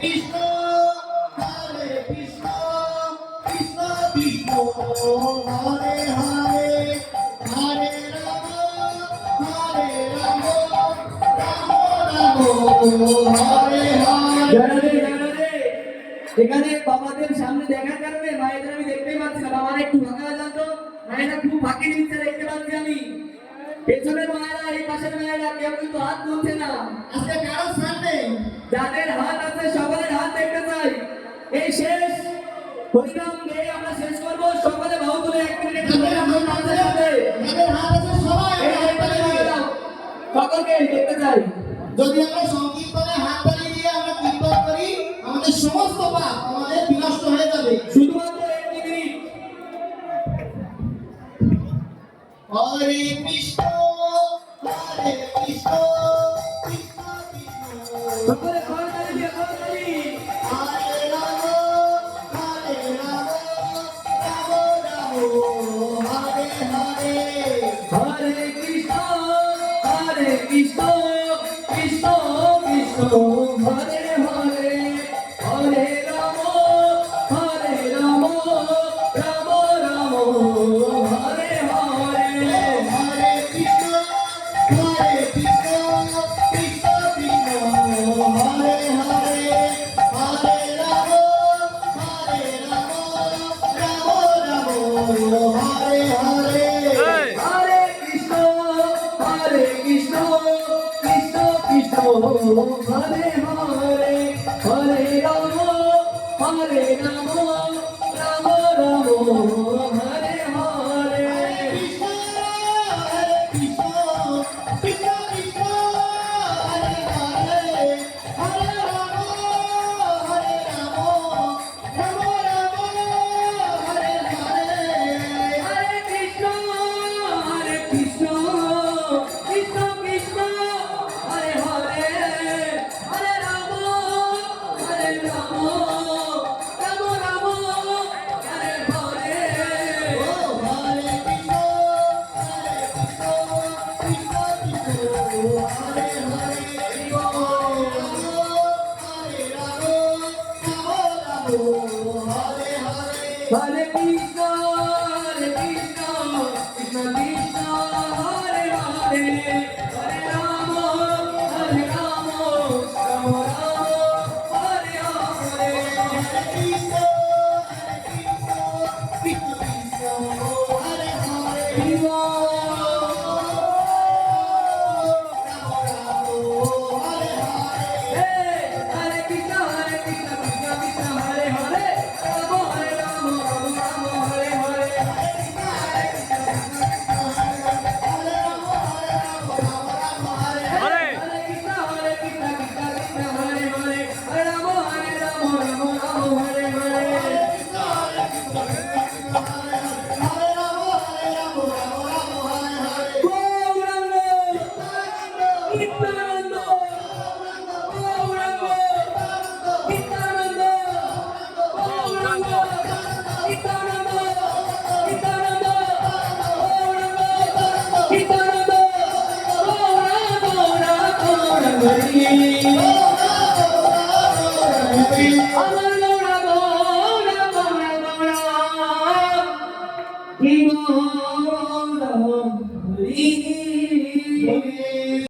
কৃষ্ণ কৃষ্ণ কৃষ্ণ কৃষ্ণ হরে হরে হরে রাম রাম রাম হরে হরে। এখানে বাবাদের সামনে দেখার কারণে মায়েদের আমি দেখতেই পাচ্ছি না। বাবারা একটু ফাঁকা হয়ে যান তো, মায়েরা খুব ফাঁকি নিচ্ছে দেখতে পাচ্ছি আমি। পেছনের মায়েরা এই পাশের মায়েরা কেউ কিন্তু হাত তুলছে না। আজকে কারো সামনে যাদের হাত আছে সকলের হাত দেখতে চাই। এই শেষ হরিনাম গেয়ে আমরা শেষ করবো। সকলে বাহু তুলে এক মিনিট সকলকে দেখতে চাই। যদি আমরা সংকীর্তনে হাত তালি দিয়ে আমরা কীর্তন করি আমাদের সমস্ত পাপ আমাদের বিনষ্ট হয়ে যাবে। শুধুমাত্র এক মিনিট। হরে কৃষ্ণ কৃষ্ণ কৃষ্ণ সকলে করতালি দিয়ে করতালি। হরে রাম রাম রাম হরে হরে। হরে কৃষ্ণ কৃষ্ণ কৃষ্ণ কৃষ্ণ হরে হরে হরে রাম রাম রাম হরে হরে। হরে কৃষ্ণ কৃষ্ণ কৃষ্ণ কৃষ্ণ হরে হরে হরে রাম রাম রাম হরে হরে। হরে কৃষ্ণ কৃষ্ণ কৃষ্ণ কৃষ্ণ হরে হরে হরে রাম রাম রাম হরে হরে। হরে কৃষ্ণ কৃষ্ণ কৃষ্ণ কৃষ্ণ হরে হরে হরে রাম রাম রাম হরে হরে। হরে কৃষ্ণ কৃষ্ণ কৃষ্ণ কৃষ্ণ হরে হরে হরে রাম রাম হরে হরে। হরে কৃষ্ণ কৃষ্ণ কৃষ্ণ হরে হরে রাম রাম হরে হরে। হরে কৃষ্ণ কৃষ্ণ কৃষ্ণ হরে হরে হরে রাম রাম হরে হরে। গৌরাঙ্গ নিত্যানন্দ গৌরাঙ্গ নিত্যানন্দ গৌরাঙ্গ নিত্যানন্দ নিত্যানন্দ গৌরাঙ্গ নিত্যানন্দ গৌরাঙ্গ গৌরাঙ্গ হরি